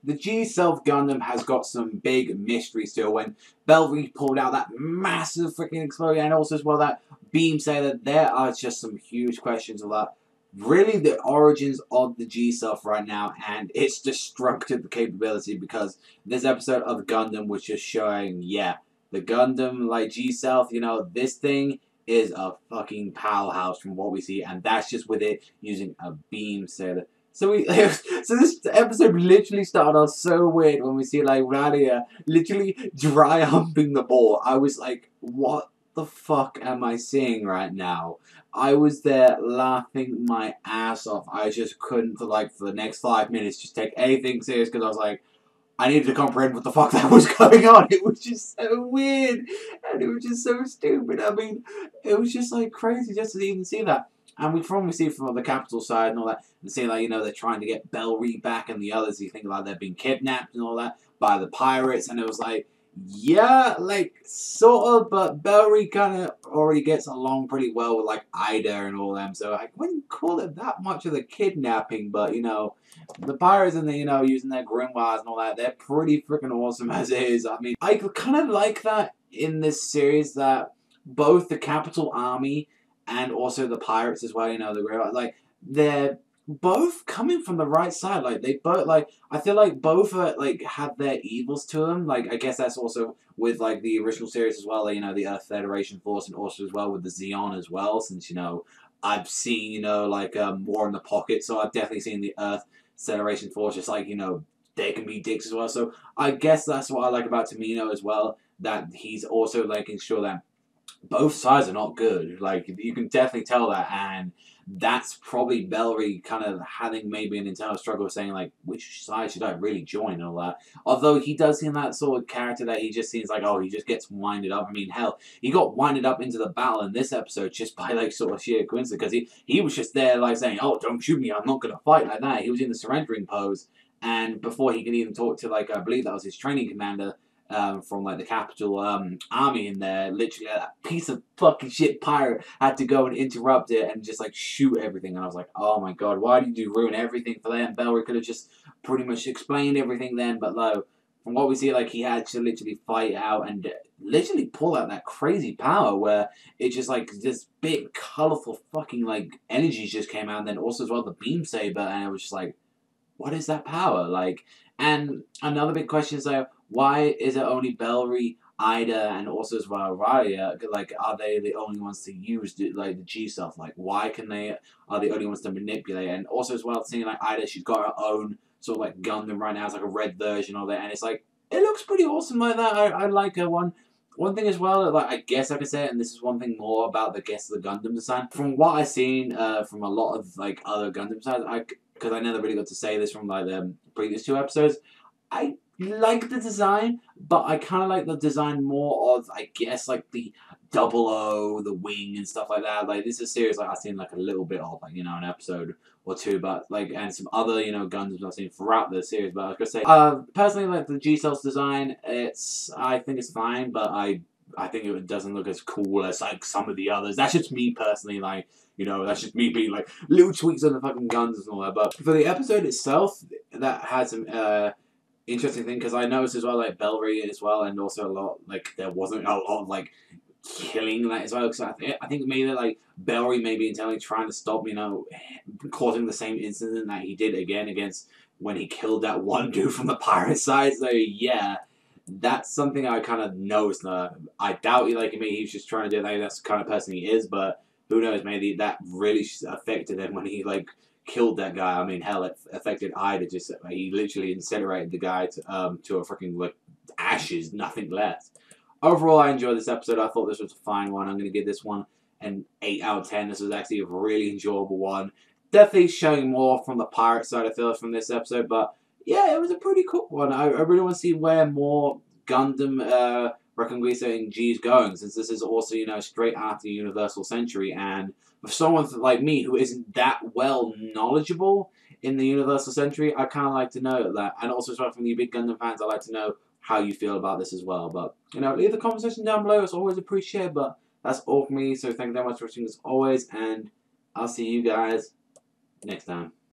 the G Self Gundam has got some big mysteries to it. When Belri pulled out that massive freaking explosion, and also as well that beam saber, there are just some huge questions about really the origins of the G Self right now and its destructive capability, because this episode of Gundam was just showing, yeah, the Gundam, like G Self, you know, this thing is a fucking powerhouse from what we see, and that's just with it using a beam saber. So so this episode literally started off so weird when we see like Radia literally dry humping the ball. I was like, what the fuck am I seeing right now? I was there laughing my ass off. I just couldn't for the next 5 minutes just take anything serious, because I was like, I needed to comprehend what the fuck that was going on. It was just so weird, and it was just so stupid. I mean, it was just like crazy just to even see that. And we probably see from the capital side and all that, and see like, you know, they're trying to get Belri back and the others. You think like they're being kidnapped and all that by the pirates, and it was like, yeah, like sort of, but Belri kind of already gets along pretty well with like Ida and all them. So I wouldn't call it that much of a kidnapping, but you know, the pirates and the, you know, using their grimoires and all that, they're pretty freaking awesome as it is. I mean, I kind of like that in this series, that both the capital army and also the pirates as well, you know, the grimoires, like they're both coming from the right side. Like they both, like, I feel like both are like have their evils to them. Like I guess that's also with like the original series as well, like, you know, the Earth Federation Force, and also as well with the Zeon as well, since, you know, I've seen, you know, like War in the Pocket, so I've definitely seen the Earth Federation Force, just like, you know, they can be dicks as well. So I guess that's what I like about Tamino as well, that he's also making sure that both sides are not good. Like, you can definitely tell that, and that's probably Belri kind of having maybe an internal struggle saying, like, which side should I really join and all that. Although he does seem that sort of character that he just seems like, oh, he just gets winded up. I mean, hell, he got winded up into the battle in this episode just by, like, sort of sheer coincidence, because he was just there, like, saying, oh, don't shoot me, I'm not going to fight like that. He was in the surrendering pose, and before he could even talk to, like, I believe that was his training commander, from like the capital army in there, literally that piece of fucking shit pirate had to go and interrupt it and just like shoot everything. And I was like, oh my god, why did you ruin everything for them? Belri could have just pretty much explained everything then, but no. From what we see, like, he had to literally fight out and literally pull out that crazy power where it just like this big colourful fucking like energies just came out, and then also as well the beam saber, and it was just like, what is that power? Like, and another big question is, like, why is it only Belri, Ida, and also as well Radia? Like, are they the only ones to use like the G stuff? Like, why are they only ones to manipulate? And also as well, seeing like Ida, she's got her own sort of like Gundam right now. It's like a red version of it, and it's like, it looks pretty awesome like that. I like her one. One thing as well, like, I guess I could say it, and this is one thing more about the Gundam design. From what I've seen from a lot of like other Gundam designs, because I never really got to say this from like the previous 2 episodes, I like the design, but I kind of like the design more of, I guess, like the 00, the wing and stuff like that. Like, this is a series like I've seen like a little bit of, like, you know, an episode or 2, but like, and some other, you know, Gundams I've seen throughout the series. But I was gonna say, personally, like the G-Cells design, I think it's fine, but I think it doesn't look as cool as like some of the others. That's just me personally, like, you know, that's just me being like little tweaks on the fucking guns and all that. But for the episode itself, that had some interesting thing, because I noticed as well, like, Belri as well, and also a lot, like, there wasn't a lot of, like, killing that as well, because I think maybe, like, Belri maybe internally trying to stop, you know, causing the same incident that he did again against when he killed that one dude from the pirate side. So, yeah, that's something I kind of noticed. I doubt he, like, maybe he was just trying to do that. That's the kind of person he is, but who knows, maybe that really affected him when he, like, killed that guy. I mean, hell, it affected Ida. Just he literally incinerated the guy to a freaking like ashes, nothing left. Overall, I enjoyed this episode. I thought this was a fine one. I'm going to give this one an 8 out of 10. This was actually a really enjoyable one. Definitely showing more from the pirate side, I feel, from this episode. But yeah, it was a pretty cool one. I really want to see where more Gundam Reconguista and G's going, since this is also, you know, straight after Universal Century, and for someone like me who isn't that well knowledgeable in the Universal Century, I kind of like to know that. And also, from you big Gundam fans, I like to know how you feel about this as well. But, you know, leave the comment section down below. It's always appreciated. But that's all for me. So thank you very much for watching as always. And I'll see you guys next time.